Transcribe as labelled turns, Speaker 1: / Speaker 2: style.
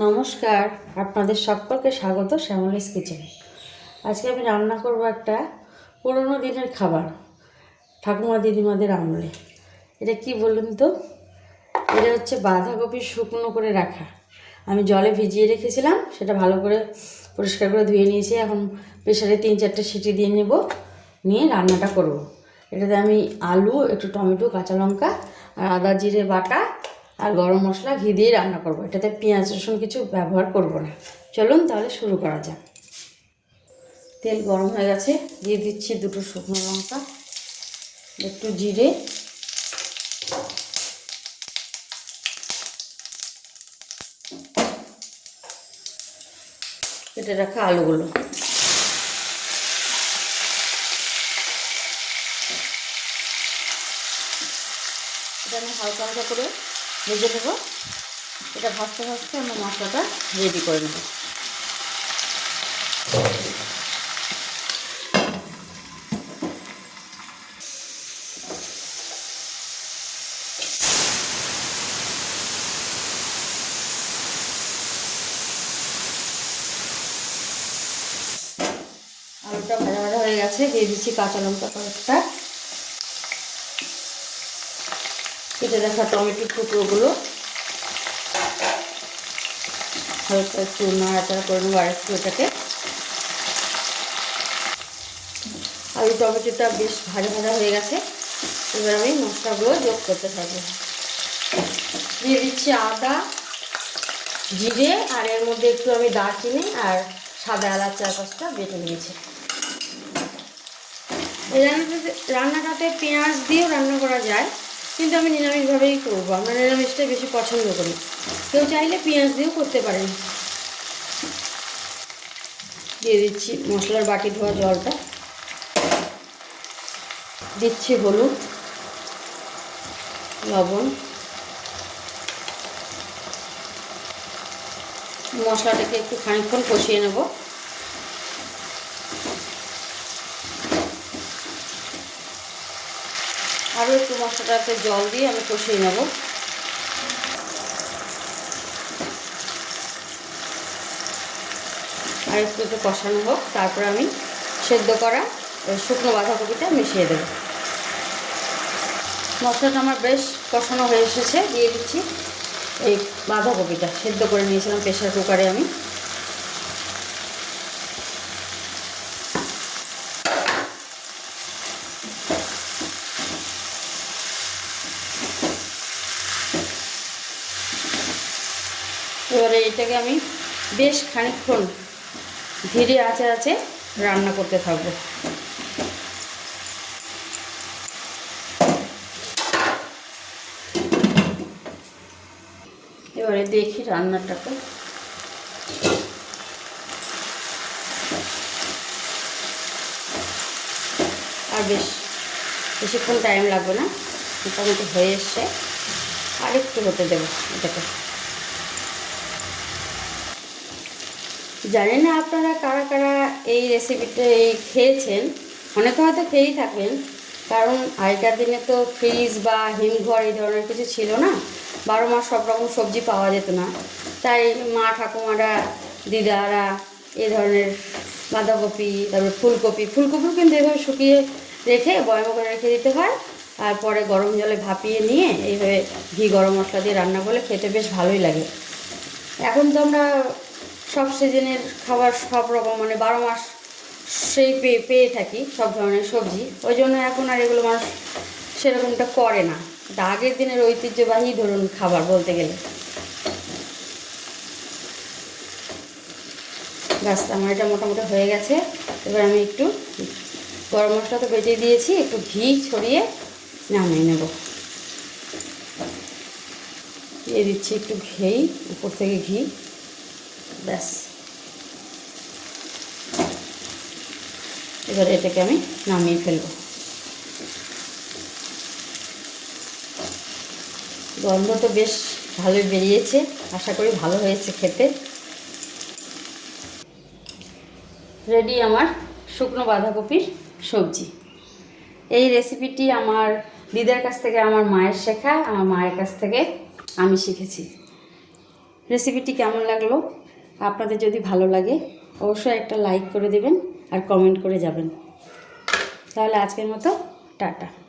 Speaker 1: নমস্কার, আপনাদের সকলকে স্বাগত শ্যামলিস কিচেনে। আজকে আমি রান্না করব একটা পুরনো দিনের খাবার, ঠাকুমা দিদিমাদের আমলে। এটা কি বলুন তো? এটা হচ্ছে বাঁধাকপি শুকনো করে রাখা। আমি জলে ভিজিয়ে রেখেছিলাম, সেটা ভালো করে পরিষ্কার করে ধুয়ে নিয়েছি। এখন প্রেসারে 3-4টে সিটি দিয়ে নেব, নিয়ে রান্নাটা করব। এটাতে আমি আলু, একটু টমেটো, কাঁচা লঙ্কা আর আদা জিরে বাটা আর গরম মশলা, ঘি দিয়ে রান্না করব। এটাতে পেঁয়াজ রসুন কিছু ব্যবহার করব না। চলুন তাহলে শুরু করা যাক। তেল গরম হয়ে গেছে, দিয়ে দিচ্ছি 2টো শুকনো লঙ্কা, একটু জিরে, কেটে রাখা আলুগুলো। এটা আমি হালকা হালকা করে ভেজে নেব। এটা ভাজতে ভাজতে আমরা মশলাটা রেডি করে নেব। আলুটা ভাজা ভাজা হয়ে গেছে, দিয়ে দিচ্ছি কাঁচা লঙ্কা কয়েকটা, কেটে রাখা টমেটোর টুকরোগুলো, হালকা একটু নাড়াচাড়া করে নেবো আর একটু এটাকে। আলু টমেটোটা বেশ ভাজা ভাজা হয়ে গেছে, এবার আমি মশলাগুলো যোগ করতে থাকবো। দিয়ে দিচ্ছি আদা, জিরে, আর এর মধ্যে একটু আমি দারচিনি আর সাদা এলাচ 4-5টা বেটে নিয়েছি। এই রান্নাটাতে পেঁয়াজ দিয়েও রান্না করা যায়, কিন্তু আমি নিরামিষভাবেই করবো। আমরা নিরামিষটাই বেশি পছন্দ করি, কেউ চাইলে পেঁয়াজ দিয়েও করতে পারেন। দিয়ে দিচ্ছি মশলার বাটি ধোয়া জলটা, দিচ্ছি হলুদ, লবণ, মশলাটাকে একটু খানিকক্ষণ কষিয়ে নেব। আরও একটু মশলাটাতে জল দিয়ে আমি কষিয়ে নেব। আর একটু কষানো হোক, তারপরে আমি সেদ্ধ করা শুকনো বাঁধাকপিটা মিশিয়ে দেব। মশলাটা আমার বেশ কষানো হয়ে এসেছে, দিয়ে দিচ্ছি এই বাঁধাকপিটা। সেদ্ধ করে নিয়েছিলাম প্রেসার কুকারে আমি। এবারে এটাকে আমি বেশ খানিকক্ষণ ধীরে আঁচে আঁচে রান্না করতে থাকবো। এবারে দেখি রান্নাটাকে। আর বেশিক্ষণ টাইম লাগবে না, মোটামুটি হয়ে এসছে। আর একটু হতে দেবো এটাকে। জানি না আপনারা কারা কারা এই রেসিপিটা খেয়েছেন, অনেকে হয়তো খেয়েই থাকবেন, কারণ আগেকার দিনে তো ফ্রিজ বা হিমঘর এই ধরনের কিছু ছিল না। 12 মাস সব রকম সবজি পাওয়া যেত না, তাই মা ঠাকুমারা দিদারা এই ধরনের বাঁধাকপি, তারপরে ফুলকপিও কিন্তু এভাবে শুকিয়ে রেখে বয়ম করে রেখে দিতে হয়। আর পরে গরম জলে ভাপিয়ে নিয়ে এইভাবে ঘি গরম মশলা দিয়ে রান্না করলে খেতে বেশ ভালোই লাগে। এখন তো আমরা সব সিজনের খাবার সব রকম, মানে 12 মাস সেই পেয়ে থাকি সব ধরনের সবজি। ওই জন্য এখন আর এগুলো মানুষ সেরকমটা করে না। এটা আগের দিনের ঐতিহ্যবাহী ধরুন খাবার বলতে গেলে। ব্যাস, আমার এটা মোটামুটি হয়ে গেছে। এবার আমি একটু গরম মশলা তো বেটে দিয়েছি, একটু ঘি ছড়িয়ে নামিয়ে নেব। দিয়ে দিচ্ছি একটু ঘি, উপর থেকে ঘি। ব্যাস, এবার এটাকে আমি নামিয়ে ফেলব। গন্ধ তো বেশ ভালোই বেরিয়েছে, আশা করি ভালো হয়েছে খেতে। রেডি আমার শুকনো বাঁধাকপির সবজি। এই রেসিপিটি আমার দিদার কাছ থেকে, আমার মায়ের শেখা, আমার মায়ের কাছ থেকে আমি শিখেছি। রেসিপিটি কেমন লাগলো? আপনাদের যদি ভালো লাগে অবশ্যই একটা লাইক করে দেবেন আর কমেন্ট করে যাবেন। তাহলে আজকের মতো টাটা।